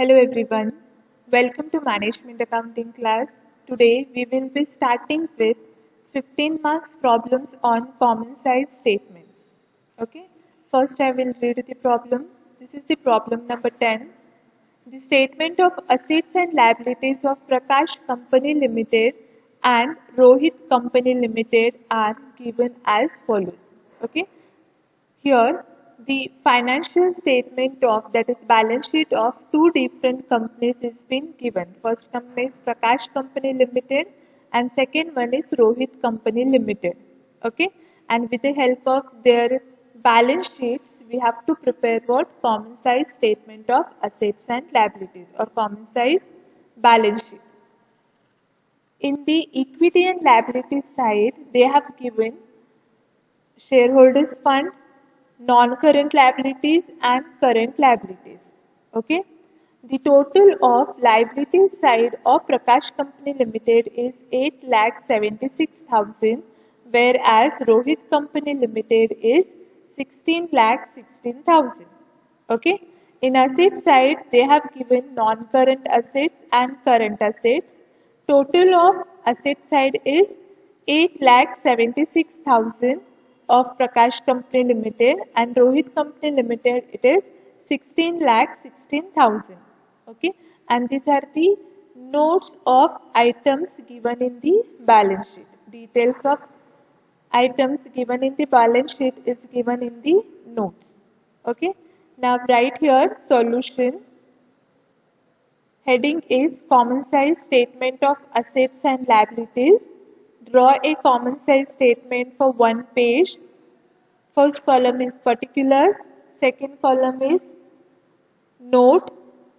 Hello everyone, welcome to Management Accounting class. Today we will be starting with 15 marks problems on common size statement. Okay, first I will read the problem. This is the problem number 10. The statement of assets and liabilities of Prakash Company Limited and Rohit Company Limited are given as follows. Okay, here, the financial statement of that is balance sheet of two different companies is been given. First company is Prakash Company Limited and second one is Rohit Company Limited. Okay, and with the help of their balance sheets, we have to prepare what common size statement of assets and liabilities or common size balance sheet. In the equity and liability side, they have given shareholders fund, non-current liabilities and current liabilities. Okay. The total of liabilities side of Prakash Company Limited is 8,76,000, whereas Rohit Company Limited is 16,16,000. Okay. In asset side, they have given non-current assets and current assets. Total of asset side is 8,76,000 of Prakash Company Limited and Rohit Company Limited it is 16,16,000. Okay, and these are the notes of items given in the balance sheet. Details of items given in the balance sheet is given in the notes. Okay, now write here solution. Heading is common size statement of assets and liabilities. Draw a common size statement for one page. First column is particulars, second column is note,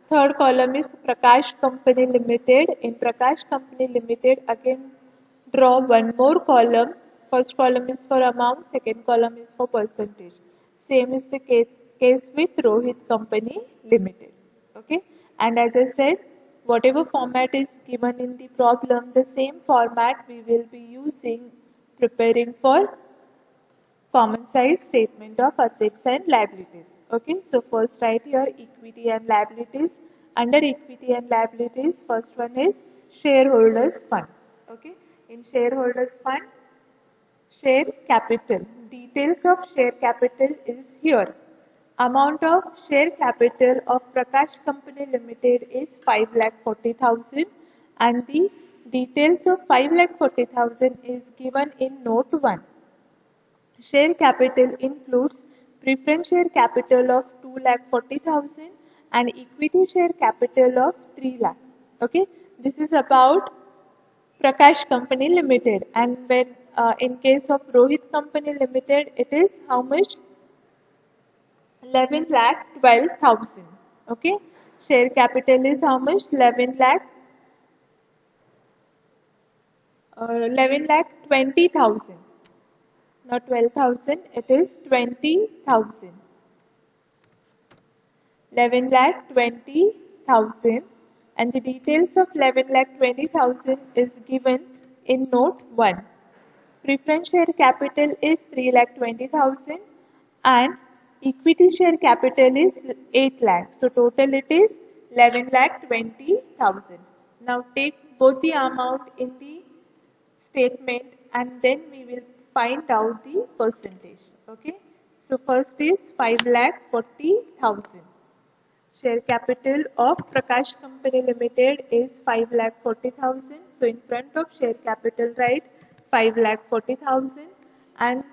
third column is Prakash Company Limited. In Prakash Company Limited, again draw one more column. First column is for amount, second column is for percentage. Same is the case with Rohit Company Limited. Okay, and as I said, whatever format is given in the problem, the same format we will be using preparing for common size statement of assets and liabilities. Okay, so first write here equity and liabilities. Under equity and liabilities, first one is shareholders fund. Okay, in shareholders fund, share capital. Details of share capital is here. Amount of share capital of Prakash Company Limited is 5,40,000 and the details of 5,40,000 is given in note 1. Share capital includes preference share capital of 2,40,000 and equity share capital of 3 lakh. Okay, this is about Prakash Company Limited, and when in case of Rohit Company Limited, it is how much? 11,12,000. Okay, share capital is how much? 11,20,000. Not 12,000, it is 20,000. 11,20,000 and the details of 11,20,000 is given in note 1. Preference share capital is 3,20,000 and equity share capital is 8 lakh. So total it is 11,20,000. Now take both the amount in the statement and then we will find out the percentage. Okay, so first is 5,40,000. Share capital of Prakash Company Limited is 5,40,000. So in front of share capital write 5,40,000 and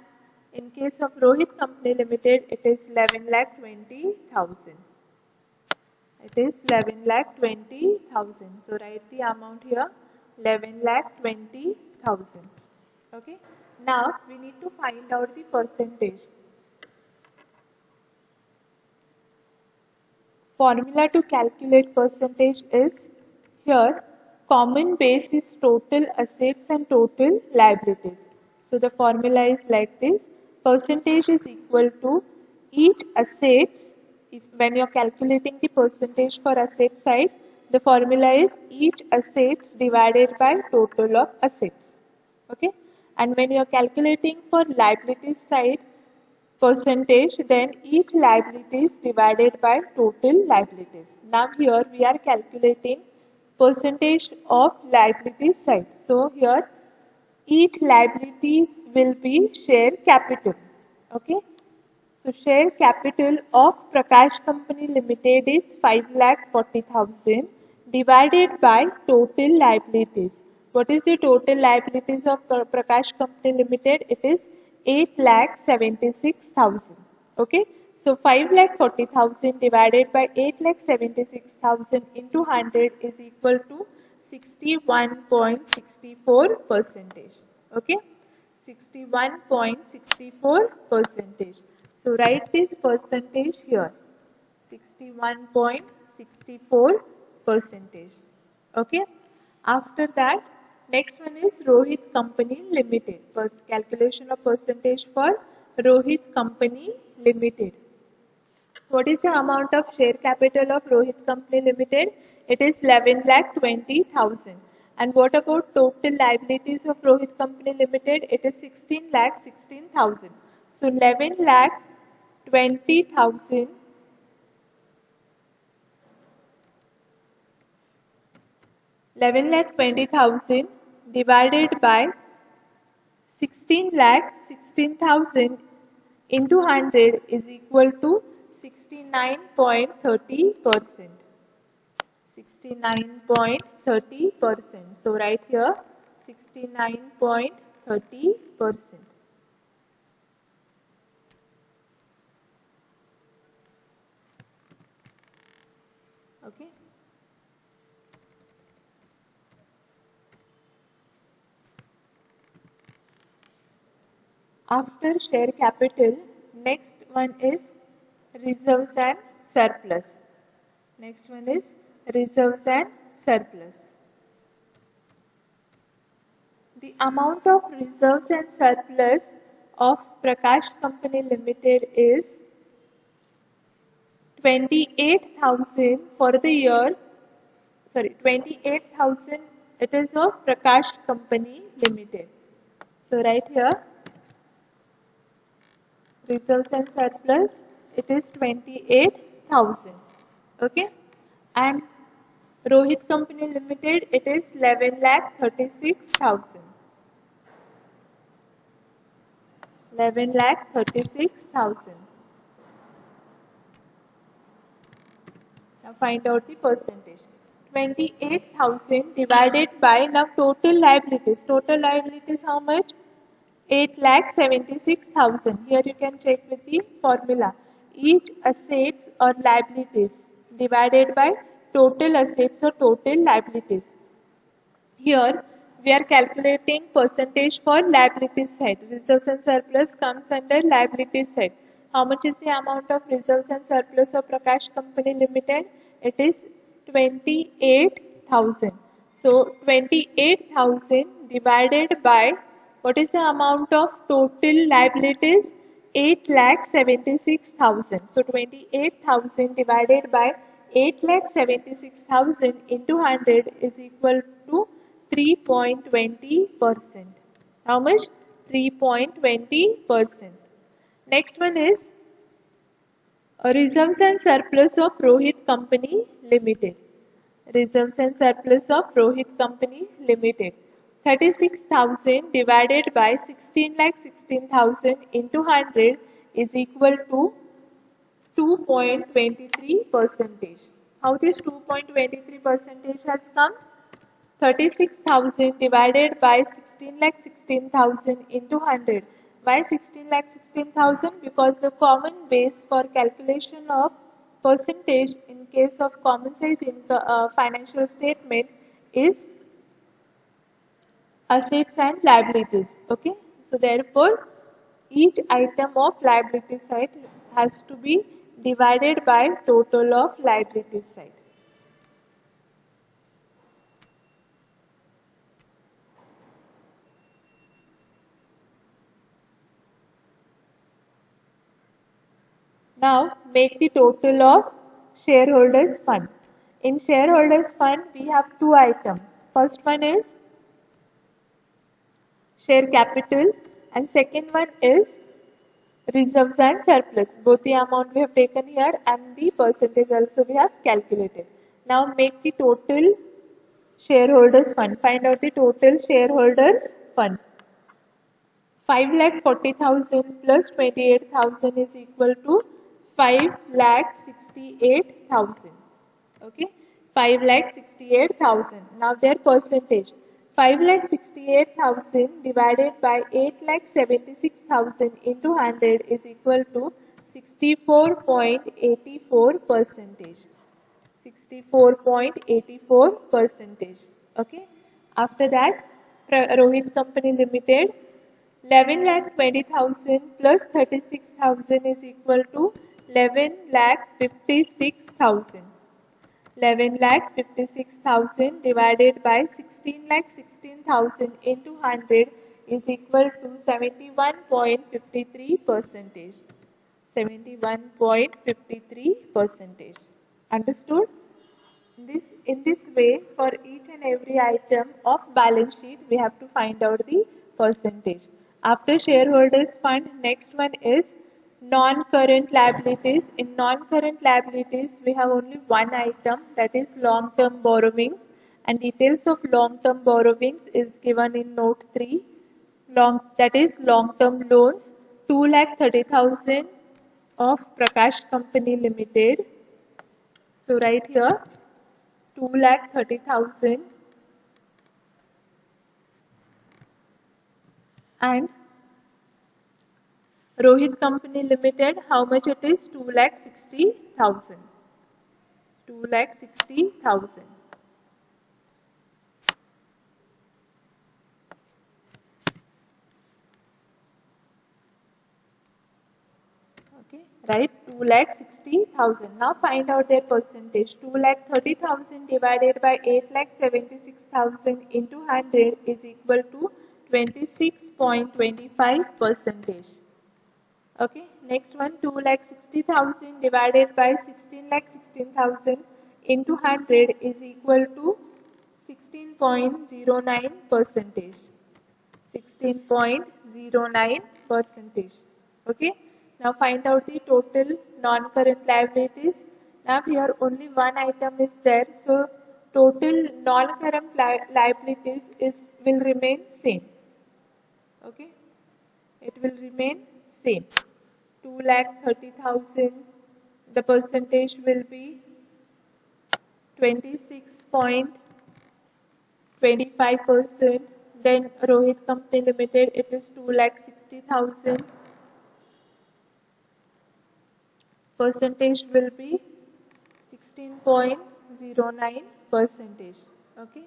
in case of Rohit Company Limited it is 11,20,000. It is 11,20,000. So write the amount here 11,20,000. Okay. Now we need to find out the percentage. Formula to calculate percentage is here common base is total assets and total liabilities. So the formula is like this. Percentage is equal to each assets. When you are calculating the percentage for asset side, the formula is each assets divided by total of assets. Okay. And when you are calculating for liabilities side, percentage, then each liability is divided by total liabilities. Now here we are calculating percentage of liability side. So here each liabilities will be share capital. Okay. So share capital of Prakash Company Limited is 5,40,000 divided by total liabilities. What is the total liabilities of Prakash Company Limited? It is 8,76,000. Okay. So 5,40,000 divided by 8,76,000 into 100 is equal to 61.64 percentage. Okay. 61.64 percentage. So write this percentage here. 61.64 percentage. Okay. After that, next one is Rohit Company Limited. First calculation of percentage for Rohit Company Limited. What is the amount of share capital of Rohit Company Limited? It is 11,20,000. And what about total liabilities of Rohit Company Limited? It is 16,16,000. So 11,20,000 11,20,000 divided by 16,16,000 into 100 is equal to 69.30%. 69.30%. So right here 69.30%. Okay. After share capital, next one is reserves and surplus. Next one is reserves and surplus. The amount of reserves and surplus of Prakash Company Limited is 28,000 for the year. 28,000 it is of Prakash Company Limited. So right here reserves and surplus it is 28,000. Okay, and Rohit Company Limited it is 11,36,000. 11,36,000. Now find out the percentage. 28,000 divided by now total liabilities. Total liabilities how much? 8,76,000. Here you can check with the formula. Each assets or liabilities divided by total assets or total liabilities. Here we are calculating percentage for liability side. Reserves and surplus comes under liability side. How much is the amount of reserves and surplus of Prakash Company Limited? It is 28,000. So 28,000 divided by what is the amount of total liabilities? 8,76,000. So 28,000 divided by 8,76,000 into 100 is equal to 3.20%. How much? 3.20%. Next one is reserves and surplus of Rohit Company Limited. Reserves and surplus of Rohit Company Limited. 36,000 divided by 16,16,000 into 100 is equal to 2.23 percentage. How this 2.23 percentage has come? 36,000 divided by 16,16,000 into 100. Why 16,16,000? Because the common base for calculation of percentage in case of common size in financial statement is assets and liabilities. Okay, so therefore each item of liability side has to be divided by total of liability side. Now make the total of shareholders fund. In shareholders fund we have two items. First one is share capital and second one is reserves and surplus. Both the amount we have taken here and the percentage also we have calculated. Now make the total shareholders fund. Find out the total shareholders fund. 5,40,000 plus 28,000 is equal to 5,68,000. Okay, 5,68,000. Now their percentage. 5,68,000 divided by 8,76,000 into 100 is equal to 64.84 percentage. 64.84 percentage. Okay. After that, Rohit Company Limited, 11,20,000 plus 36,000 is equal to 11,56,000. 11,56,000 divided by 16,16,000 into 100 is equal to 71.53 percentage. 71.53 percentage. Understood? In this way, for each and every item of balance sheet, we have to find out the percentage. After shareholders fund, next one is non-current liabilities. In non-current liabilities, we have only one item, that is long-term borrowings, and details of long-term borrowings is given in note 3. That is long-term loans, 2,30,000 of Prakash Company Limited. So right here 2,30,000 and Rohit Company Limited, how much it is? 2,60,000. 2,60,000. Okay, right? 2,60,000. Now find out their percentage. 2,30,000 divided by 8,76,000 into 100 is equal to 26.25 percentage. Okay, next one, 2,60,000 divided by 16,16,000 into 100 is equal to 16.09 percentage. 16.09 percentage. Okay, now find out the total non-current liabilities. Now here only one item is there, so total non-current liabilities will remain same. Okay, it will remain same. 2,30,000, the percentage will be 26.25%. Then Rohit Company Limited, it is 2,60,000. Percentage will be 16.09 percentage. Okay.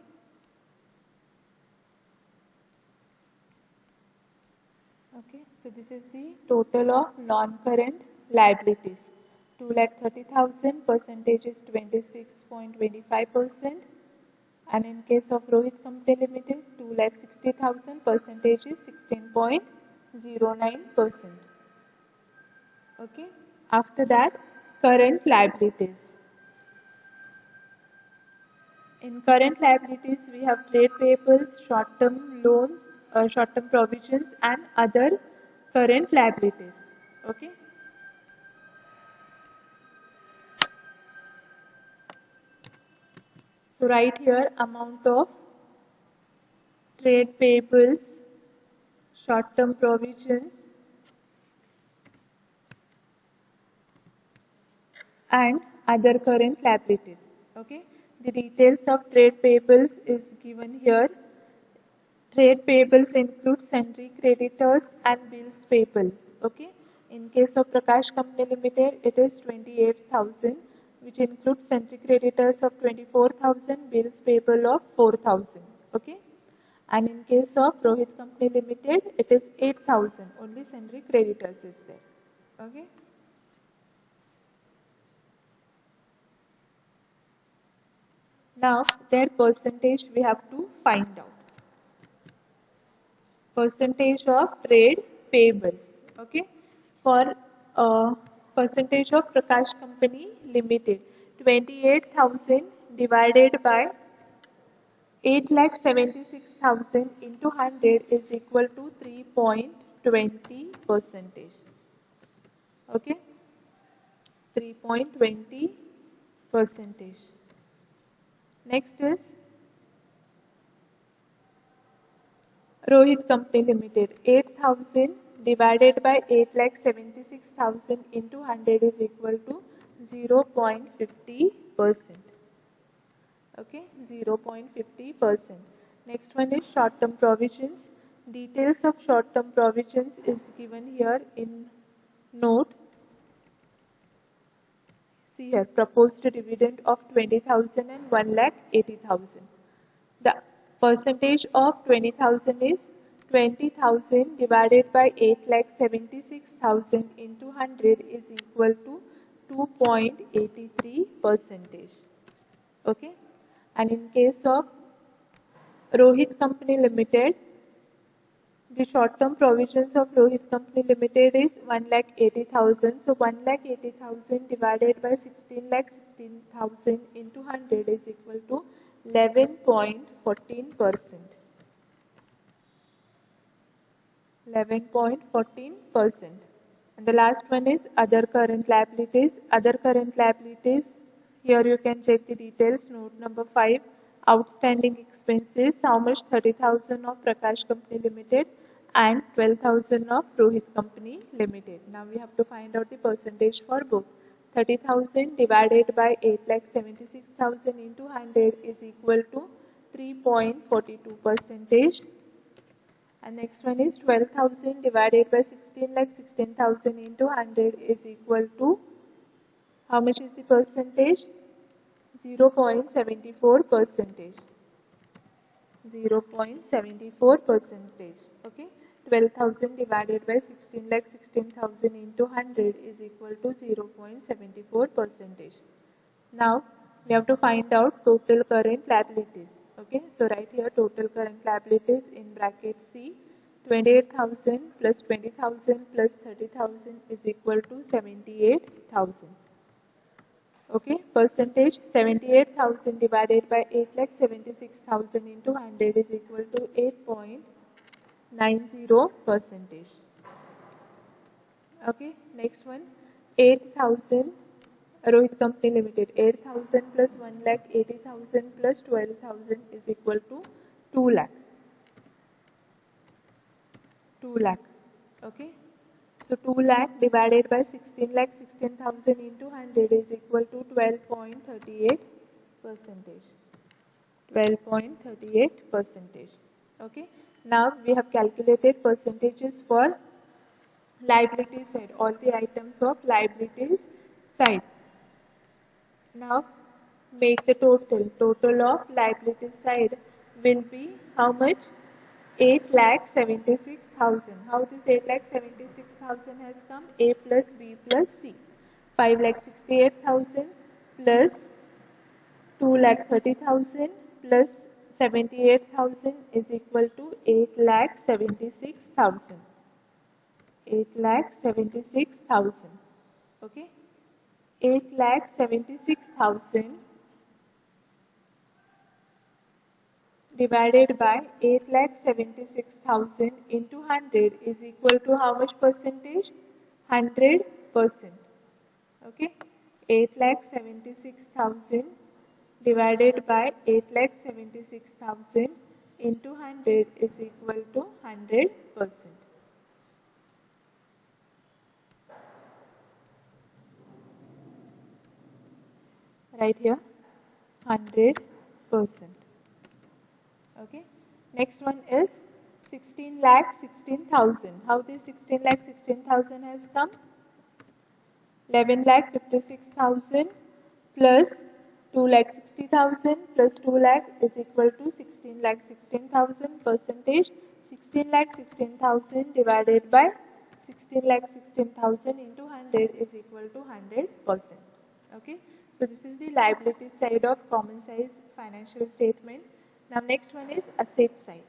Okay, so this is the total of non-current liabilities. 2,30,000, percentage is 26.25%, and in case of Rohit Company Limited, 2,60,000, percentage is 16.09%. Okay, after that, current liabilities. In current liabilities, we have trade payables, short-term loans, short-term provisions, and other current liabilities. Okay. So right here, amount of trade payables, short-term provisions, and other current liabilities. Okay. The details of trade payables is given here. Trade payables include sundry creditors and bills payable. Okay. In case of Prakash Company Limited, it is 28,000, which includes sundry creditors of 24,000, bills payable of 4,000. Okay. And in case of Rohit Company Limited, it is 8,000. Only sundry creditors is there. Okay. Now their percentage we have to find out. Percentage of trade payables. Okay, for percentage of Prakash Company Limited, 28,000 divided by 8,76,000 into 100 is equal to 3.20 percentage. Okay, 3.20 percentage. Next is Rohit Company Limited. 8,000 divided by 8,76,000 into 100 is equal to 0.50%. Okay, 0.50%. Next one is short-term provisions. Details of short-term provisions is given here in note. See here, proposed dividend of 20,000 and 1,80,000. The percentage of 20,000 is 20,000 divided by 8,76,000 into 100 is equal to 2.83 percentage. Okay, and in case of Rohit Company Limited, the short-term provisions of Rohit Company Limited is 1,80,000. So 1,80,000 divided by 16,16,000 into 100 is equal to 11.14%. 11.14%. And the last one is other current liabilities. Other current liabilities, here you can check the details. Note number 5, outstanding expenses, how much? 30,000 of Prakash Company Limited and 12,000 of Rohit Company Limited. Now we have to find out the percentage for both. 30,000 divided by 8,76,000 into 100 is equal to 3.42 percentage. And next one is 12,000 divided by 16,16,000 into 100 is equal to, how much is the percentage? 0.74 percentage. 0.74 percentage. Okay, 12,000 divided by 16,16,000 into 100 is equal to 0.74 percentage. Now we have to find out total current liabilities. Okay, so right here total current liabilities in bracket C, 28,000 plus 20,000 plus 30,000 is equal to 78,000. Okay, percentage 78,000 divided by 8,76,000 into 100 is equal to 8.90 percentage. Okay, next one, 8,000 Rohit Company Limited. 8,000 plus 1,80,000 plus 12,000 is equal to 2 lakh. 2 lakh. Okay, so 2 lakh divided by 16,16,000 into 100 is equal to 12.38 percentage. 12.38 percentage. Okay, now we have calculated percentages for liability side, all the items of liabilities side. Now make the total. Total of liability side will be how much? 8,76,000. How this 8,76,000 has come? A plus B plus C. 5,68,000 plus 2,30,000 plus 78,000 is equal to 8,76,000. 8,76,000. Okay. 8,76,000 divided by 8,76,000 into 100 is equal to how much percentage? 100%. Okay, 8,76,000 divided by 8,76,000 into 100 is equal to 100%. Right here, 100%. Okay, next one is 16,16,000. How this 16,16,000 has come? 11,56,000 plus 2,60,000 plus 2 lakh is equal to 16,16,000 percentage. 16,16,000 divided by 16,16,000 into 100 is equal to 100%. Okay, so this is the liability side of common size financial statement. Now next one is asset side.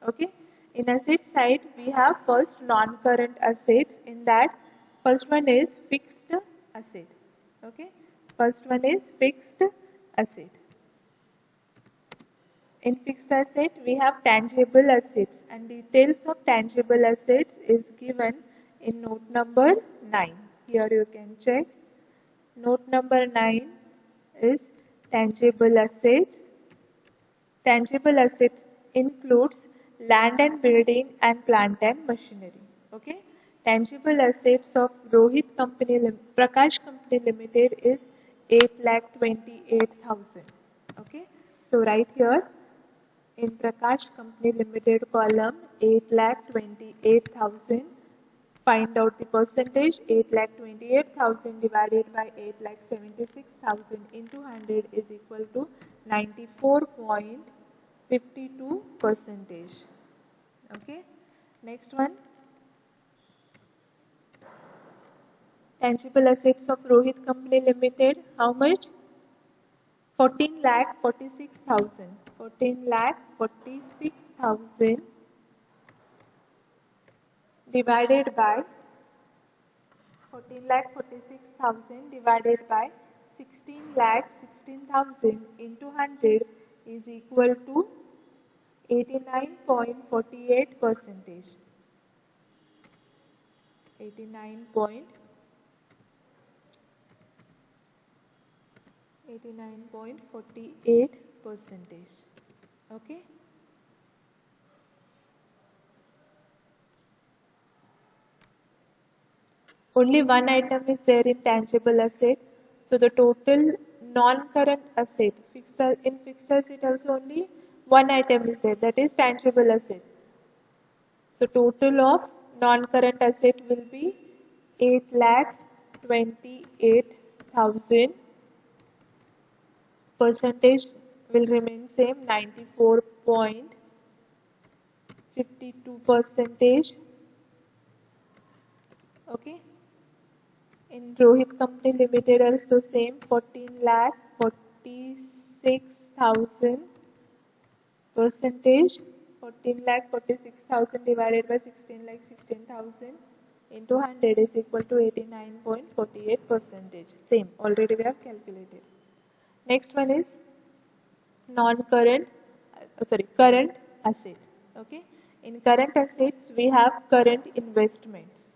Okay, in asset side we have first non-current assets. In that, first one is fixed asset. Okay, first one is fixed asset. In fixed asset we have tangible assets, and details of tangible assets is given in note number 9. Here you can check. Note number 9 is tangible assets. Tangible assets includes land and building and plant and machinery. Okay. Tangible assets of Prakash Company Limited is 8,28,000. Okay. So right here in Prakash Company Limited column 8,28,000. Find out the percentage. 8,28,000 divided by 8,76,000 into 100 is equal to 94.52 percentage. Okay. Next one. Tangible assets of Rohit Company Limited. How much? 14,46,000. 14,46,000 divided by 14,46,000 divided by 16,16,000 into 100 is equal to 89.48 percentage. 89.48 percentage. Okay. Only one item is there in tangible asset. So the total non-current asset, in fixed asset also only one item is there, that is tangible asset. So total of non-current asset will be 8,28,000. Percentage will remain same, 94.52 percentage. Okay. In Rohit Company Limited also same, 14,46,000 percentage. 14,46,000 divided by 16,16,000 into 100 is equal to 89.48 percentage. Same, already we have calculated. Next one is current asset. Okay. In current assets we have current investments.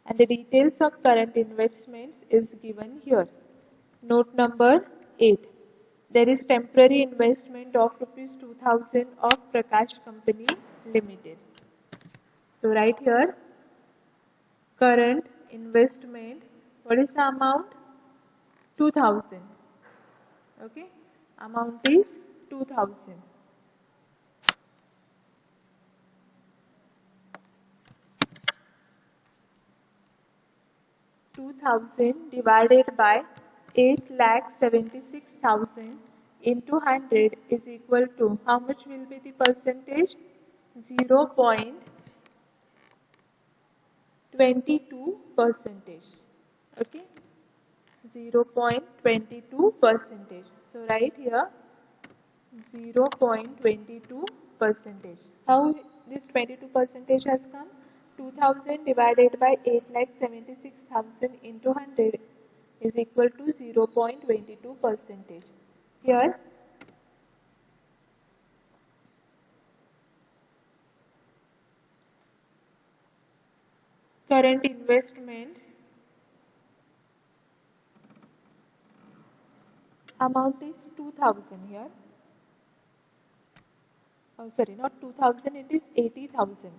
And the details of current investments is given here. Note number 8. There is temporary investment of rupees 2,000 of Prakash Company Limited. So right here, current investment, what is the amount? 2,000. Okay, amount is 2,000. Divided by 8,76,000 into 100 is equal to, how much will be the percentage? 0.22 percentage. Okay, 0.22 percentage. So right here 0.22 percentage. How this 22 percentage has come? 2,000 divided by 8,76,000 into 100 is equal to 0.22 percentage. Here current investments amount is 2,000 here. Oh, sorry, not 2,000, it is 80,000.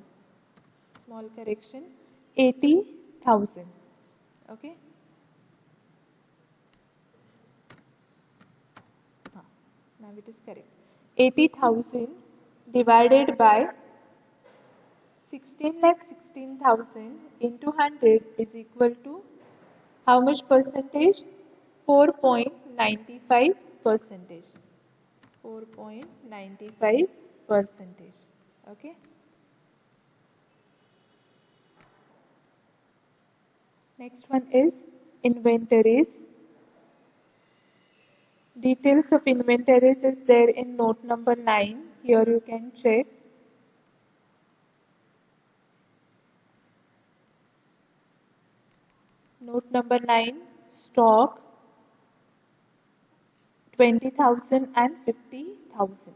Small correction, 80,000. Okay. Now it is correct. 80,000 divided by 16,16,000 into 100 is equal to how much percentage? 4.95 percentage. 4.95 percentage. Okay. Next one is inventories. Details of inventories is there in note number 9. Here you can check. Note number 9, stock 20,000 and 50,000.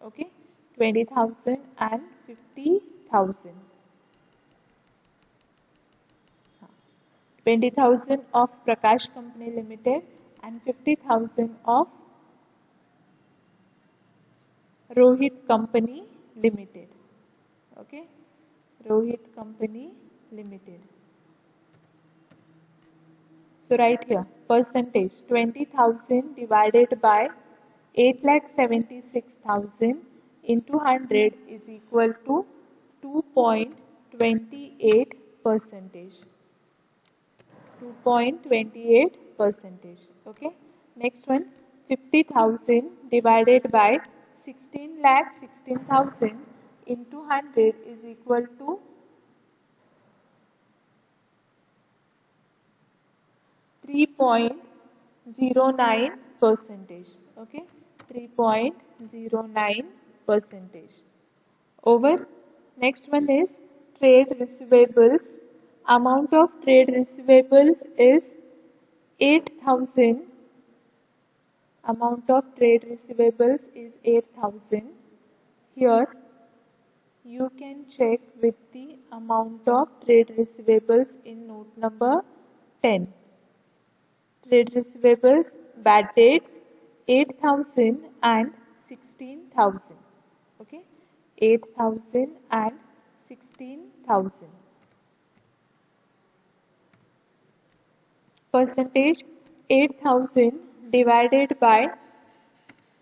Okay, 20,000 and 50,000. 20,000 of Prakash Company Limited and 50,000 of Rohit Company Limited. Okay, Rohit Company Limited. So write here percentage 20,000 divided by 8,76,000 into 100 is equal to 2.28 percentage. 2.28 percentage. Okay. Next one 50,000 divided by 16,16,000 into 100 is equal to 3.09 percentage. Okay, 3.09 percentage. Over. Next one is trade receivables. Amount of trade receivables is 8,000. Amount of trade receivables is 8,000. Here you can check with the amount of trade receivables in note number 10. Trade receivables, bad dates 8,000 and 16,000. Okay, 8,000 and 16,000. Percentage 8,000 divided by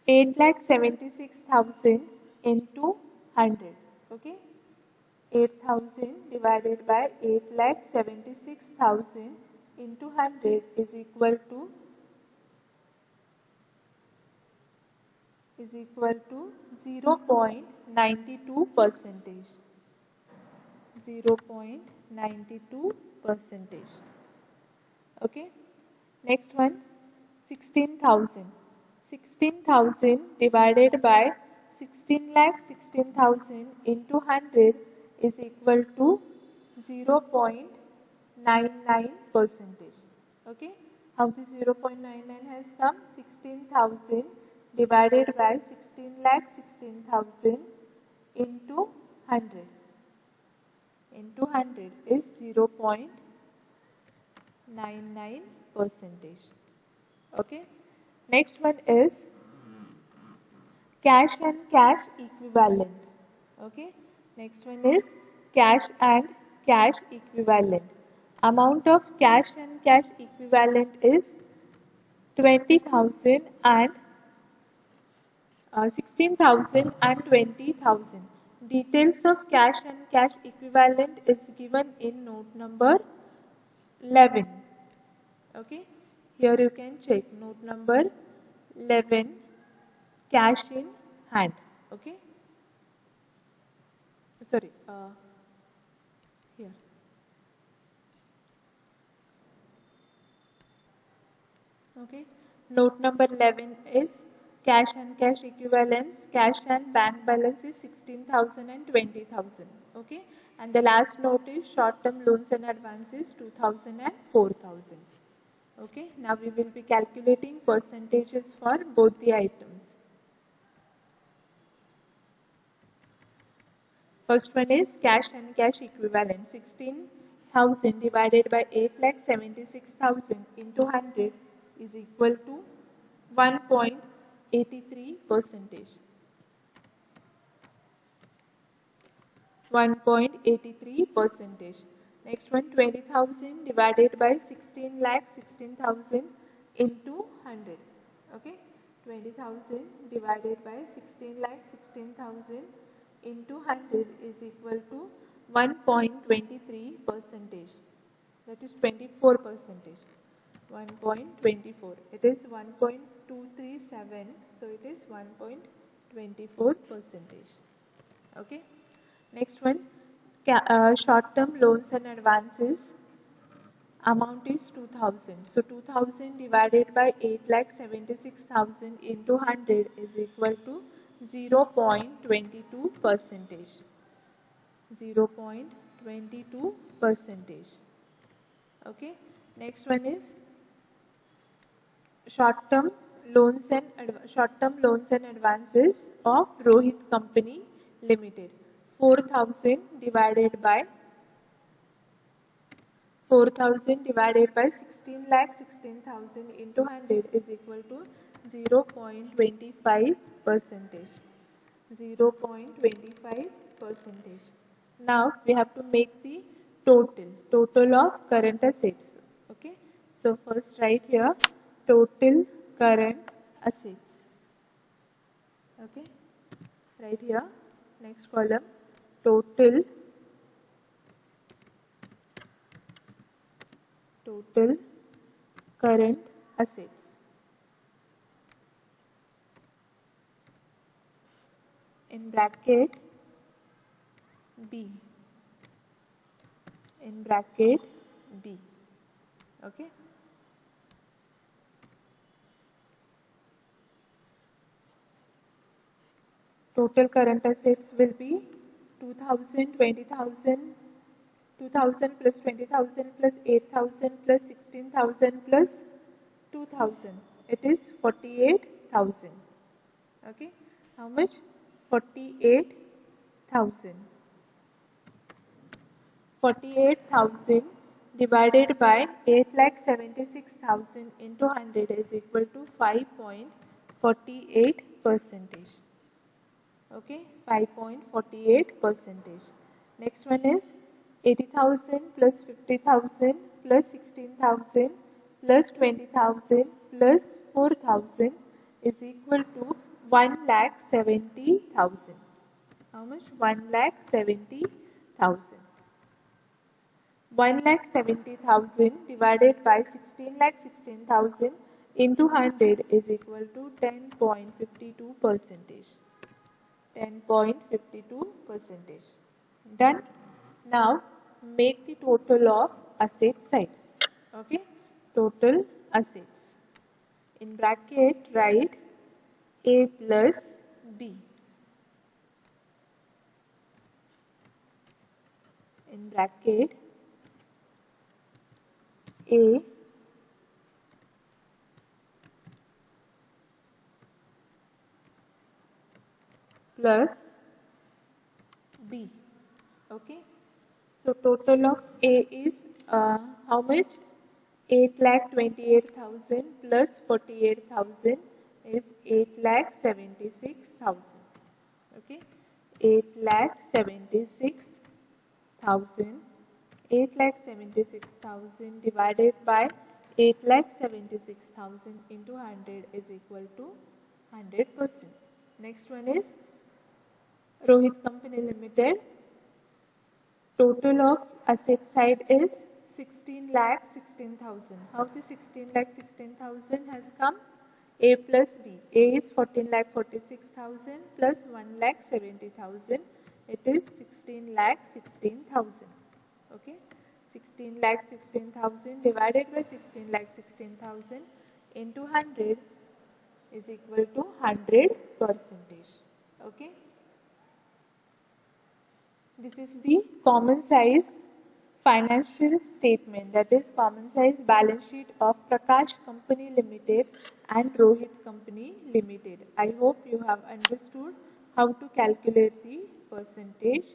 8,76,000 into 100. Okay, 8,000 divided by 8,76,000 into 100 is equal to 0.92 percentage. 0.92 percentage. Okay. Next one 16,000. 16,000 divided by 16,16,000 into 100 is equal to 0.99 percentage. Okay. How the 0.99 has come? 16,000 divided by 16,16,000 into 100. Into 100 is 0.99 percentage. Okay. Next one is cash and cash equivalent. Okay. Next one is cash and cash equivalent. Amount of cash and cash equivalent is 20,000 and 16,000 and 20,000. Details of cash and cash equivalent is given in note number 11. Okay. Here you can check note number 11, cash in hand. Okay. Sorry. Here. Okay. Note number 11 is cash and cash equivalents. Cash and bank balance is 16,000 and 20,000. Okay. And the last note is short-term loans and advances 2,000 and 4,000. Okay. Now we will be calculating percentages for both the items. First one is cash and cash equivalent. 16,000 divided by 8,76,000 into 100 is equal to 1.83 percentage. 1.83 percentage. Next one 20,000 divided by 16,16,000 into 100. Okay, 20,000 divided by 16,16,000 into 100 is equal to 1.23 percentage. That is 24 percentage. 1.24. It is 1.237. So it is 1.24 percentage. Okay. Next one, short-term loans and advances. Amount is 2,000. So 2,000 divided by 8,76,000 into 100 is equal to 0.22 percentage. 0.22 percentage. Okay. Next one is short-term loans and advances of Rohit Company Limited. 4,000 divided by 4,000 divided by 16 lakh 16,000 into 100 is equal to 0.25 percentage. 0.25 percentage. Now we have to make the total of current assets. Okay. So first write here total current assets. Okay. Right here. Next column total current assets. In bracket B. In bracket B. Okay. Total current assets will be 2,000, 20,000, 2,000 plus 20,000 plus 8,000 plus 16,000 plus 2,000. It is 48,000. Okay. How much? 48,000. 48,000 divided by 8,76,000 into 100 is equal to 5.48 percentage. Okay, 5.48 percentage. Next one is 80,000 plus 50,000 plus 16,000 plus 20,000 plus 4,000 is equal to 1,70,000. How much? 1,70,000. 1,70,000 divided by 16,16,000 into 100 is equal to 10.52 percentage. 10.52 percentage. Done. Now make the total of asset side. Okay. Total assets. In bracket write A plus B. In bracket A plus B. Okay. So total of A is how much? 8,28,000 plus 48,000 is 8,76,000. Okay. 8,76,000. 8,76,000 divided by 8,76,000 into 100 is equal to 100%. Next one is Rohit Company Limited. Total of asset side is 16,16,000. How the 16,16,000 has come? A plus B. A is 14,46,000 plus 1,70,000. It is 16,16,000. Okay. 16,16,000 divided by 16,16,000 into 100 is equal to 100%. Okay. This is the common size financial statement, that is common size balance sheet of Prakash Company Limited and Rohit Company Limited. I hope you have understood how to calculate the percentage.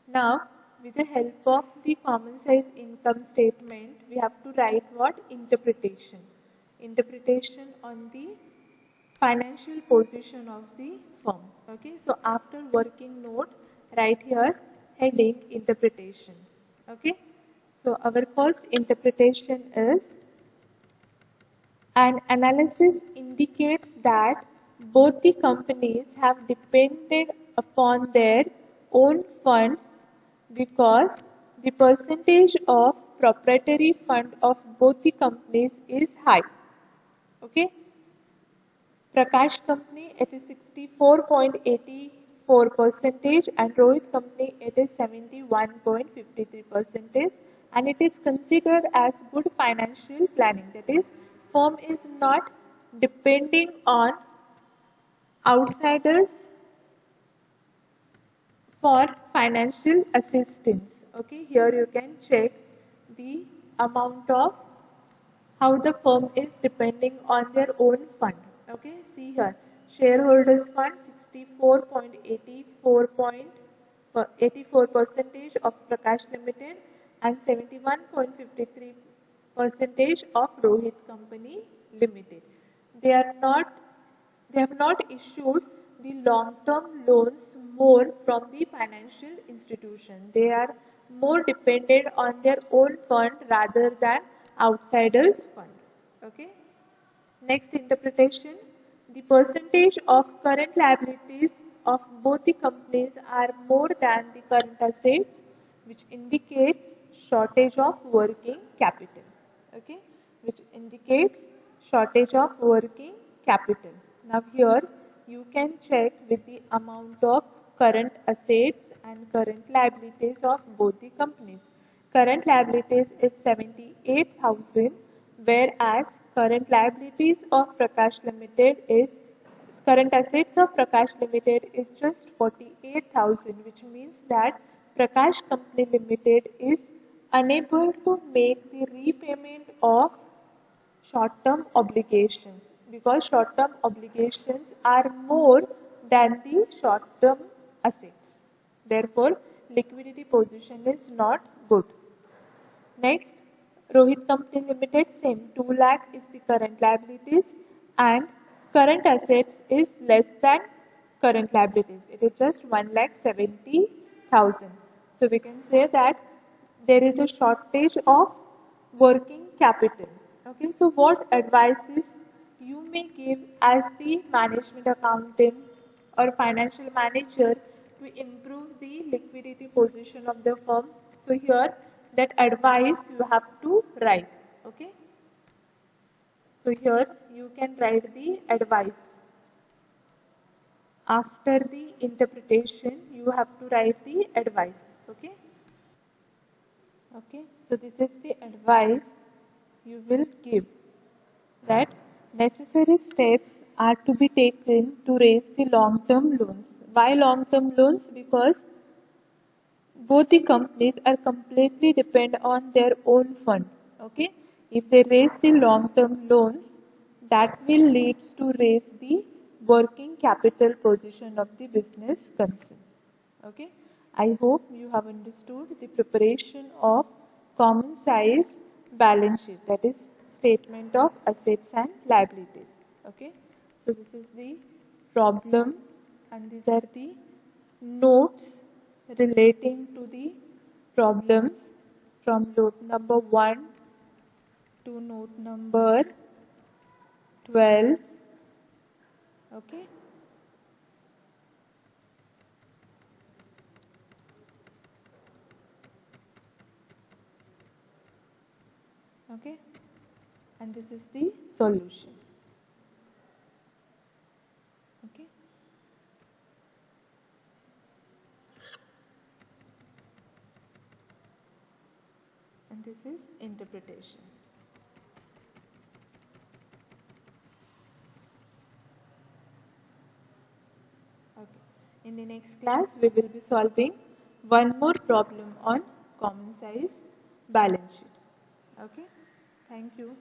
Now, with the help of the common size income statement, we have to write what? Interpretation. Interpretation on the financial position of the firm. Okay, so after working note, write here heading interpretation. Okay, so our first interpretation is an analysis indicates that both the companies have depended upon their own funds because the percentage of proprietary fund of both the companies is high. Okay. Prakash Company, it is 64.84 percentage and Rohit Company, it is 71.53 percentage, and it is considered as good financial planning. That is, firm is not depending on outsiders for financial assistance. Okay, here you can check the amount of how the firm is depending on their own fund. Okay, see here, shareholders fund 64.84 percentage of Prakash Limited and 71.53 percentage of Rohit Company Limited. They are not they have not issued the long-term loans more from the financial institution. They are more dependent on their own fund rather than outsiders fund. Okay. Next interpretation, the percentage of current liabilities of both the companies are more than the current assets, which indicates shortage of working capital. Okay, which indicates shortage of working capital. Now here you can check with the amount of current assets and current liabilities of both the companies. Current liabilities is 78,000, whereas current liabilities of Prakash Limited is current assets of Prakash Limited is just 48,000, which means that Prakash Company Limited is unable to make the repayment of short-term obligations because short-term obligations are more than the short-term assets. Therefore, liquidity position is not good. Next, Rohit Company Limited, same 2 lakh is the current liabilities and current assets is less than current liabilities. It is just 1,70,000. So we can say that there is a shortage of working capital. Okay, so what advices you may give as the management accountant or financial manager to improve the liquidity position of the firm? So here that advice you have to write. Okay, so here you can write the advice. After the interpretation you have to write the advice. Okay. Okay, so this is the advice you will give, that necessary steps are to be taken to raise the long-term loans. Why long-term loans? Because both the companies are completely depend on their own fund. Okay, if they raise the long-term loans, that will lead to raise the working capital position of the business concern. Okay, I hope you have understood the preparation of common size balance sheet, that is statement of assets and liabilities. Okay, so this is the problem and these are the notes relating to the problems from note number 1 to note number 12. Okay. Okay, and this is the solution. Okay, and this is interpretation. Okay, in the next class we will be solving one more problem on common size balance sheet. Okay, thank you.